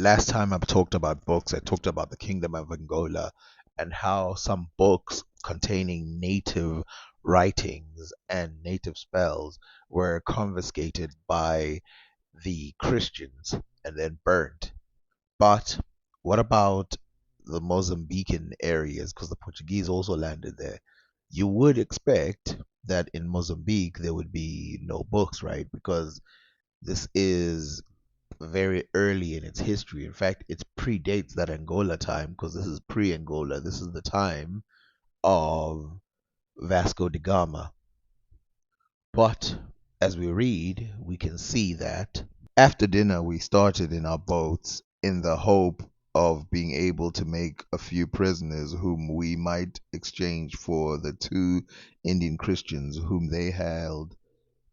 Last time I talked about books, I talked about the Kingdom of Angola and how some books containing native writings and native spells were confiscated by the Christians and then burnt. But what about the Mozambican areas? Because the Portuguese also landed there. You would expect that in Mozambique there would be no books, right? Because this is very early in its history. In fact, it predates that Angola time because this is pre Angola. This is the time of Vasco da Gama. But as we read, we can see that after dinner, we started in our boats in the hope of being able to make a few prisoners whom we might exchange for the two Indian Christians whom they held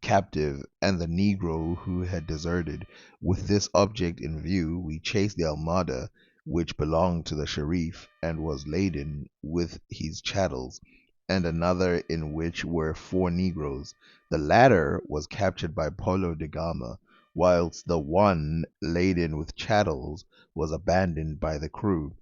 captive and the Negro who had deserted. With this object in view, we chased the Armada, which belonged to the Sharif and was laden with his chattels, and another in which were four Negroes. The latter was captured by Paulo de Gama, whilst the one laden with chattels was abandoned by the crew.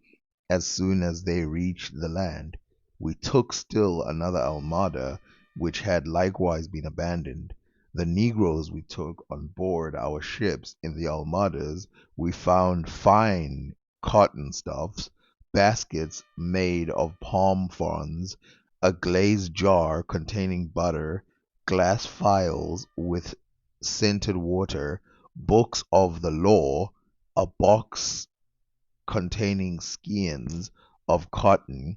As soon as they reached the land, we took still another Armada, which had likewise been abandoned. The negroes we took on board our ships in the Armadas we found fine cotton stuffs, baskets made of palm fronds, a glazed jar containing butter, glass phials with scented water, books of the law, a box containing skins of cotton,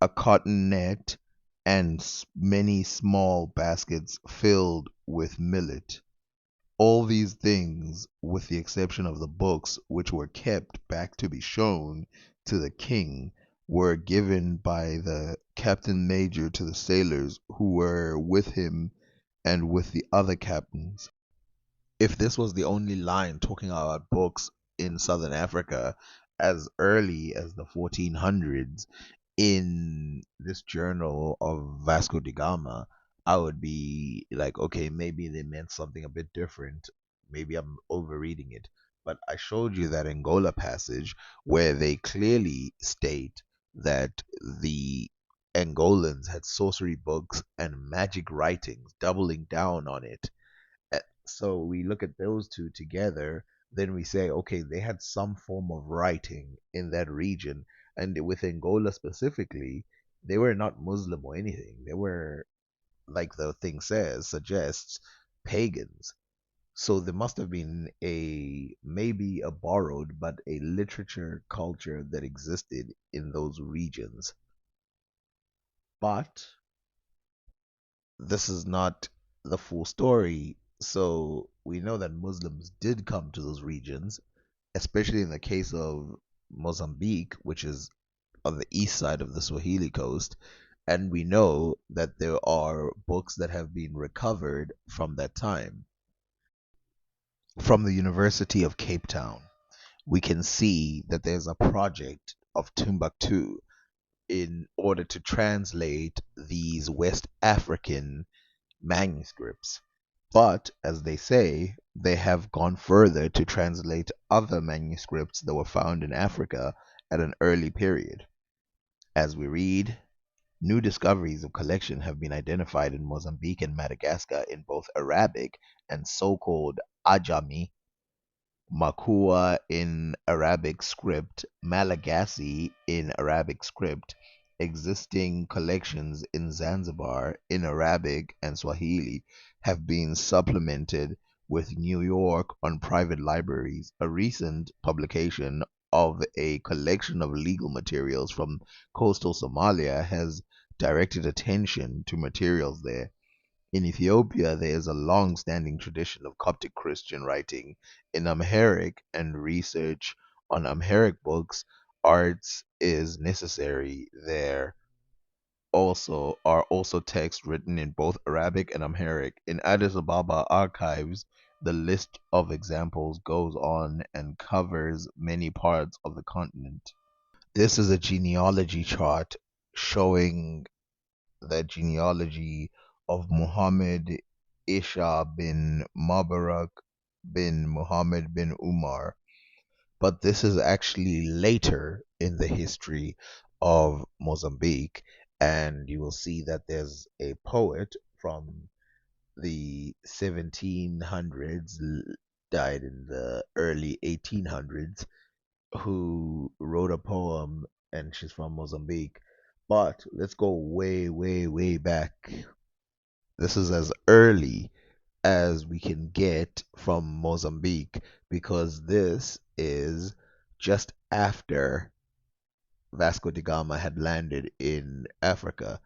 a cotton net, and many small baskets filled with millet. All these things, with the exception of the books which were kept back to be shown to the king, were given by the captain major to the sailors who were with him and with the other captains. If this was the only line talking about books in Southern Africa as early as the 1400s in this journal of Vasco da Gama, I would be like, okay, maybe they meant something a bit different. Maybe I'm overreading it. But I showed you that Angola passage where they clearly state that the Angolans had sorcery books and magic writings, doubling down on it. So we look at those two together, then we say, okay, they had some form of writing in that region. And with Angola specifically, they were not Muslim or anything. They were, like the thing says, suggests, pagans. So there must have been a maybe a borrowed but a literature culture that existed in those regions. But this is not the full story. So we know that Muslims did come to those regions, especially in the case of Mozambique, which is on the east side of the Swahili coast. And we know that there are books that have been recovered from that time. From the University of Cape Town, we can see that there's a project of Timbuktu in order to translate these West African manuscripts. But, as they say, they have gone further to translate other manuscripts that were found in Africa at an early period. As we read, new discoveries of collection have been identified in Mozambique and Madagascar in both Arabic and so-called Ajami, Makua in Arabic script, Malagasy in Arabic script, existing collections in Zanzibar in Arabic and Swahili have been supplemented with New York on private libraries. A recent publication of a collection of legal materials from coastal Somalia has directed attention to materials there. In Ethiopia, there is a long standing tradition of Coptic Christian writing in Amharic, and research on Amharic books arts is necessary. There also texts written in both Arabic and Amharic. In Addis Ababa archives, the list of examples goes on and covers many parts of the continent. This is a genealogy chart showing the genealogy of Muhammad Isha bin Mubarak bin Muhammad bin Umar. but this is actually later in the history of Mozambique. And you will see that there's a poet from the 1700s, died in the early 1800s, who wrote a poem, and she's from Mozambique. But let's go way, way, way back. This is as early as we can get from Mozambique because this is just after Vasco da Gama had landed in Africa.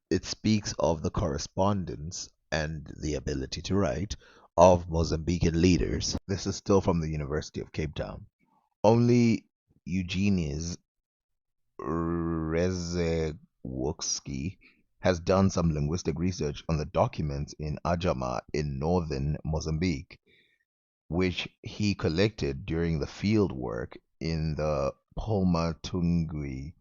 It speaks of the correspondence and the ability to write of Mozambican leaders. This is still from the University of Cape Town. Only Eugenius Rzewuski has done some linguistic research on the documents in Ajama in northern Mozambique, which he collected during the field work in the Palma-Tungui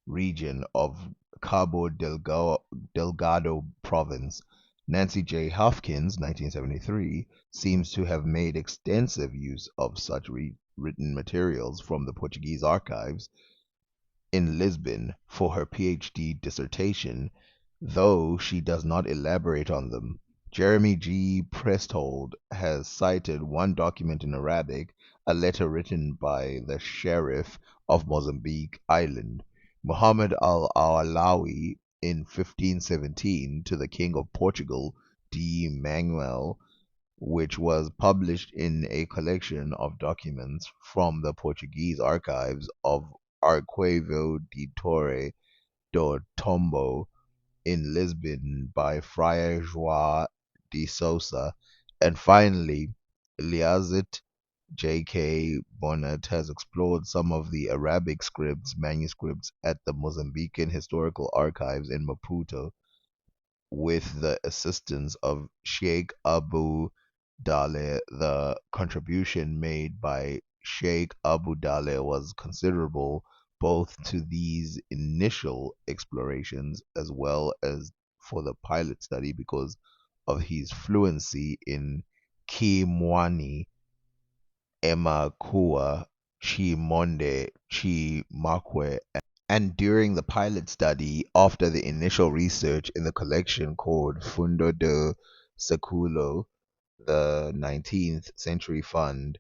region of Cabo Delgado province. Nancy J. Hopkins, 1973, seems to have made extensive use of such written materials from the Portuguese archives in Lisbon for her PhD dissertation, though she does not elaborate on them. Jeremy G. Presthold has cited one document in Arabic, a letter written by the Sheriff of Mozambique Island, Muhammad al-Alawi, in 1517 to the King of Portugal, D. Manuel, which was published in a collection of documents from the Portuguese archives of Arquivo de Torre do Tombo in Lisbon by Friar João de Sousa. And finally, Eliazet J.K. Bonnet has explored some of the Arabic scripts manuscripts at the Mozambican Historical Archives in Maputo with the assistance of Sheikh Abu Dale. The contribution made by Sheikh Abu Dale was considerable both to these initial explorations as well as for the pilot study because of his fluency in Kimwani, Emakua, Chimonde, Chimakwe. And during the pilot study, after the initial research in the collection called Fundo de Seculo, the 19th Century Fund,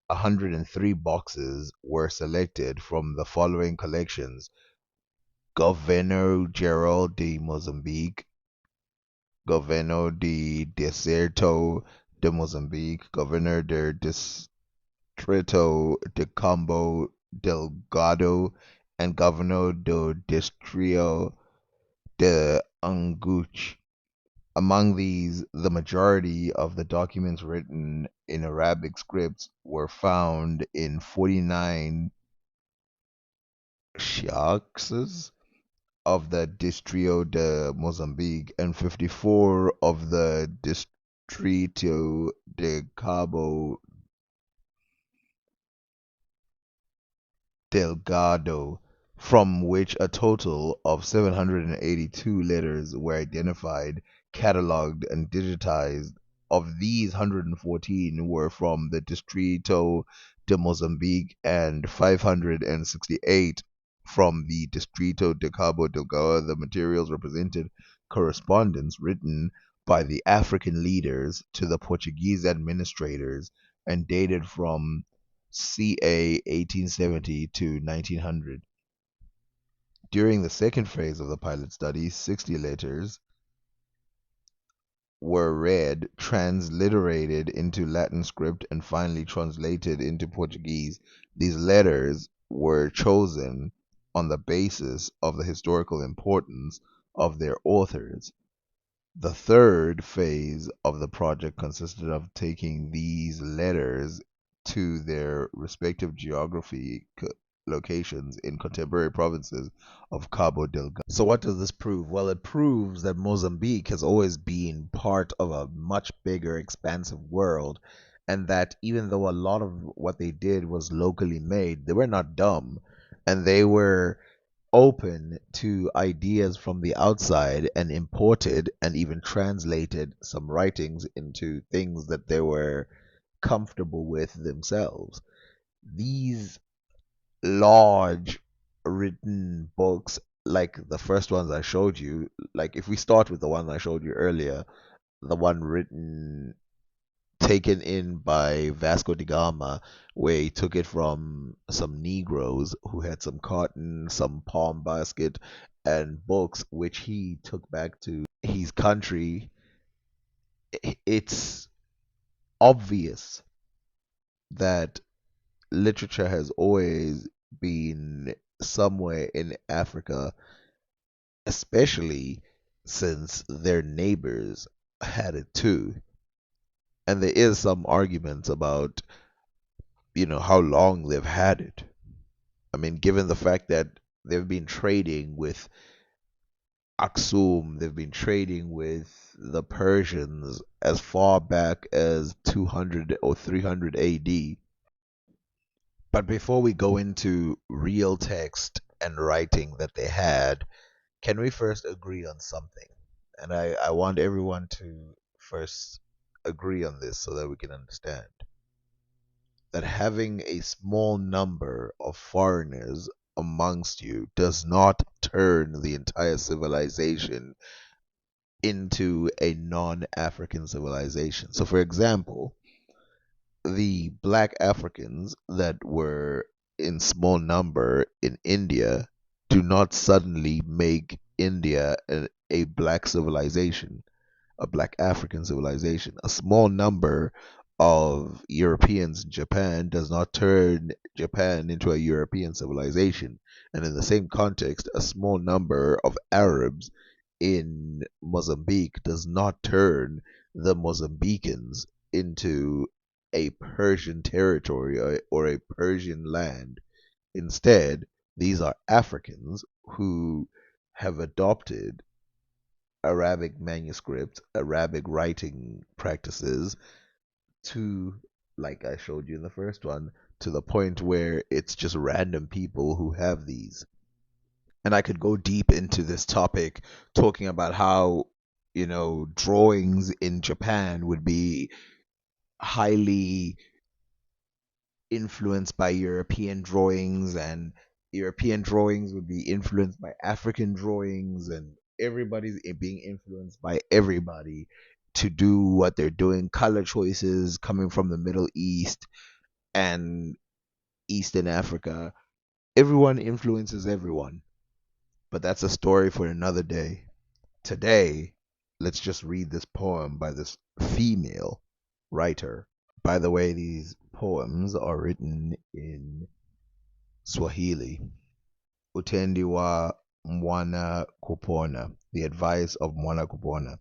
103 boxes were selected from the following collections: Governo Geral de Mozambique, Governo de Deserto de Mozambique, Governo de Distrito de Campo Delgado, and Governo do Distrito de Anguche. Among these, the majority of the documents written in Arabic scripts were found in 49 shiaxes of the Distrito de Mozambique and 54 of the Distrito de Cabo Delgado, from which a total of 782 letters were identified, catalogued, and digitized. Of these, 114 were from the Distrito de Mozambique and 568 from the Distrito de Cabo Delgado. The materials represented correspondence written by the African leaders to the Portuguese administrators and dated from ca. 1870 to 1900. During the second phase of the pilot study, 60 letters were read, transliterated into Latin script, and finally translated into Portuguese. These letters were chosen on the basis of the historical importance of their authors. The third phase of the project consisted of taking these letters to their respective geographic locations in contemporary provinces of Cabo Delgado. So what does this prove? Well, it proves that Mozambique has always been part of a much bigger, expansive world, and that even though a lot of what they did was locally made, they were not dumb, and they were open to ideas from the outside and imported and even translated some writings into things that they were comfortable with themselves. these large written books, like the first ones I showed you, like if we start with the one I showed you earlier, the one written taken in by Vasco da Gama, where he took it from some Negroes who had some cotton, some palm basket, and books which he took back to his country. It's obvious that literature has always been somewhere in Africa, especially since their neighbors had it too. And there is some arguments about, how long they've had it. I mean, given the fact that they've been trading with Aksum, they've been trading with the Persians as far back as 200 or 300 AD. But before we go into real text and writing that they had, can we first agree on something? And I want everyone to first agree on this so that we can understand that having a small number of foreigners amongst you does not turn the entire civilization into a non African civilization. So, for example, the black Africans that were in small number in India do not suddenly make India a black civilization, a black African civilization. A small number of Europeans in Japan does not turn Japan into a European civilization. And in the same context, a small number of Arabs in Mozambique does not turn the Mozambicans into a Persian territory or a Persian land. Instead, these are Africans who have adopted Arabic manuscripts, Arabic writing practices to, like I showed you in the first one, to the point where it's just random people who have these. And I could go deep into this topic talking about how, drawings in Japan would be highly influenced by European drawings, and European drawings would be influenced by African drawings, and everybody's being influenced by everybody to do what they're doing. Color choices coming from the Middle East and Eastern Africa. Everyone influences everyone. But that's a story for another day. Today, let's just read this poem by this female writer. By the way, these poems are written in Swahili. Utendi wa Mwana Kupona, the advice of Mwana Kupona.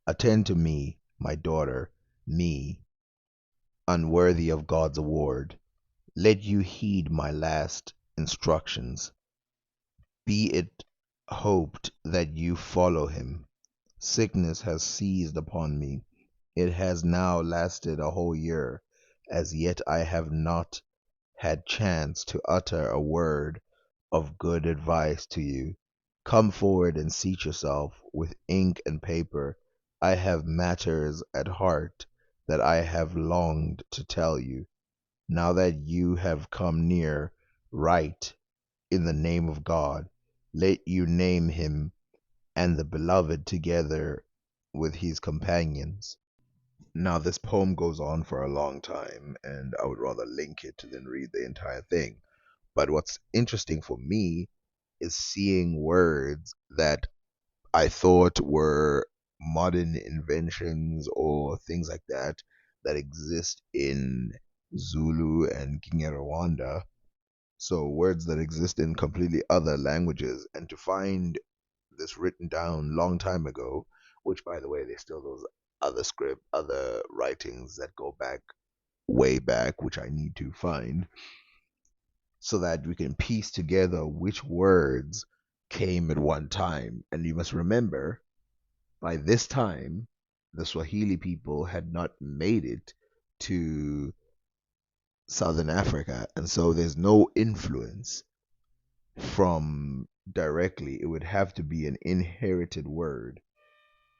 Attend to me, my daughter, me, unworthy of God's award. Let you heed my last instructions. Be it hoped that you follow him. Sickness has seized upon me. It has now lasted a whole year. As yet I have not had chance to utter a word of good advice to you. Come forward and seat yourself with ink and paper. I have matters at heart that I have longed to tell you. Now that you have come near, write in the name of God. Let you name him and the beloved together with his companions. Now, this poem goes on for a long time, and I would rather link it than read the entire thing. But what's interesting for me is seeing words that I thought were modern inventions or things like that that exist in Zulu and Kinyarwanda. So words that exist in completely other languages, and to find this written down long time ago, which by the way, there's still those other writings that go back way back, which I need to find, so that we can piece together which words came at one time. And you must remember, by this time, the Swahili people had not made it to Southern Africa, and so there's no influence from directly. It would have to be an inherited word.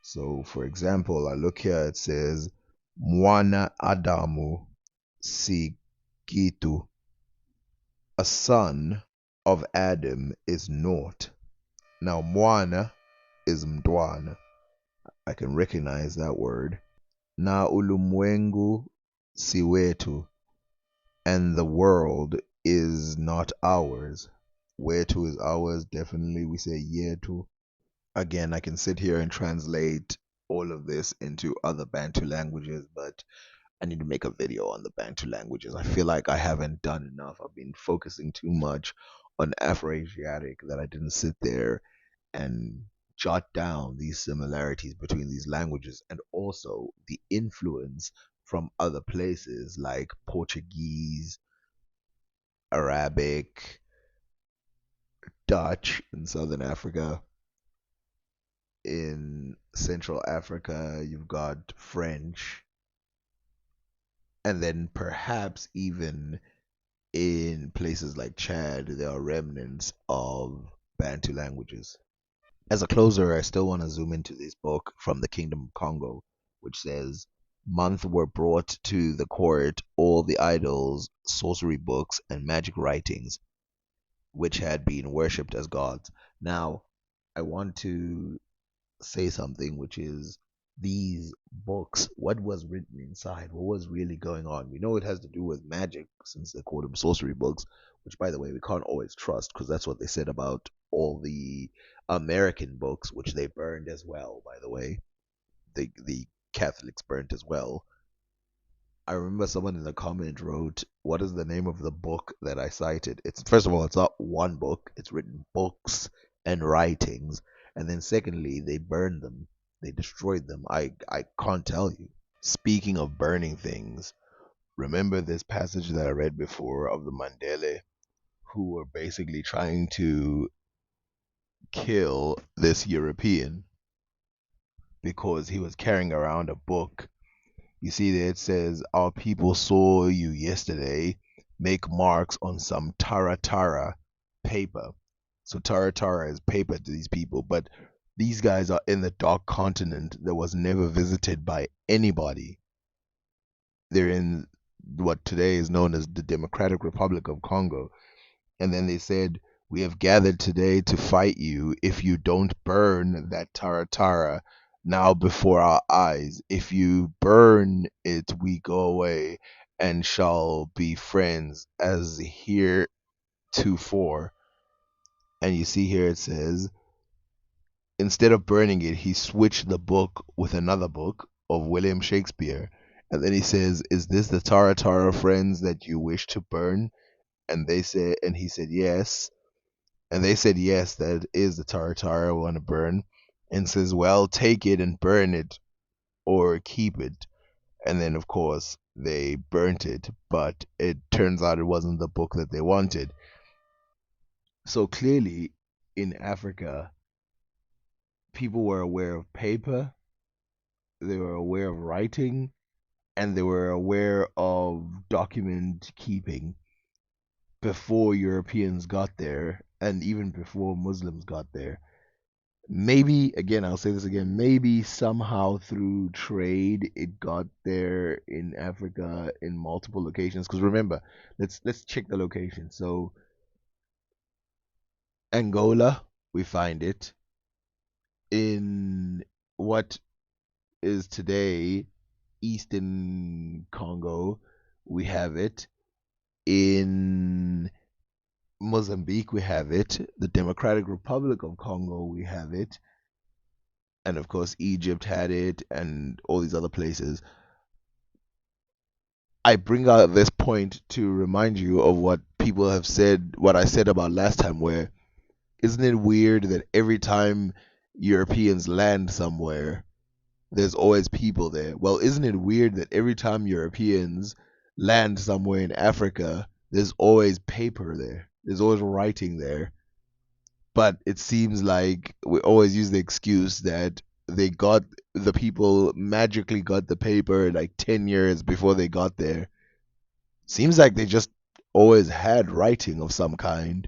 So, for example, I look here, it says Mwana Adamu Sikitu. A son of Adam is naught. Now, mwana is mdwana. I can recognize that word. Na ulimwengu si wetu, and the world is not ours. Wetu is ours. Definitely, we say yetu. Again, I can sit here and translate all of this into other Bantu languages, but I need to make a video on the Bantu languages. I feel like I haven't done enough. I've been focusing too much on Afroasiatic that I didn't sit there and jot down these similarities between these languages and also the influence from other places like Portuguese, Arabic, Dutch in Southern Africa. In Central Africa, you've got French, and then perhaps even in places like Chad, there are remnants of Bantu languages. As a closer, I still want to zoom into this book from the Kingdom of Congo, which says, Month were brought to the court all the idols, sorcery books, and magic writings, which had been worshipped as gods. Now, I want to say something, which is these books, what was written inside, what was really going on. We know it has to do with magic since they called them sorcery books, which, by the way, we can't always trust because that's what they said about all the American books, which they burned as well, by the way. The Catholics burnt as well. I remember someone in the comment wrote, "What is the name of the book that I cited?" It's first of all, it's not one book. It's written books and writings, and then secondly, they burned them. They destroyed them. I can't tell you. Speaking of burning things, remember this passage that I read before of the Mandela who were basically trying to kill this European because he was carrying around a book. You see there it says, Our people saw you yesterday make marks on some taratara paper. So taratara is paper to these people, but these guys are in the dark continent that was never visited by anybody. They're in what today is known as the Democratic Republic of Congo. And then they said, We have gathered today to fight you if you don't burn that taratara now before our eyes. If you burn it, we go away and shall be friends as heretofore. And you see here it says, instead of burning it, he switched the book with another book of William Shakespeare. And then he says, Is this the taratara, friends, that you wish to burn? And they said, and he said, Yes. And they said, Yes, that is the taratara I want to burn. And says, Well, take it and burn it or keep it. And then, of course, they burnt it, but it turns out it wasn't the book that they wanted. So clearly, in Africa, people were aware of paper, they were aware of writing, and they were aware of document keeping before Europeans got there and even before Muslims got there. Maybe, again, I'll say this again, maybe somehow through trade it got there in Africa in multiple locations. Because remember, let's check the location. So Angola, we find it in what is today Eastern Congo. We have it in Mozambique, we have it. The Democratic Republic of Congo, we have it. And of course, Egypt had it, and all these other places. I bring out this point to remind you of what people have said, what I said about last time, where isn't it weird that every time Europeans land somewhere, there's always people there? Well, isn't it weird that every time Europeans land somewhere in Africa, there's always paper there? There's always writing there. But it seems like we always use the excuse that the people magically got the paper like 10 years before they got there. Seems like they just always had writing of some kind.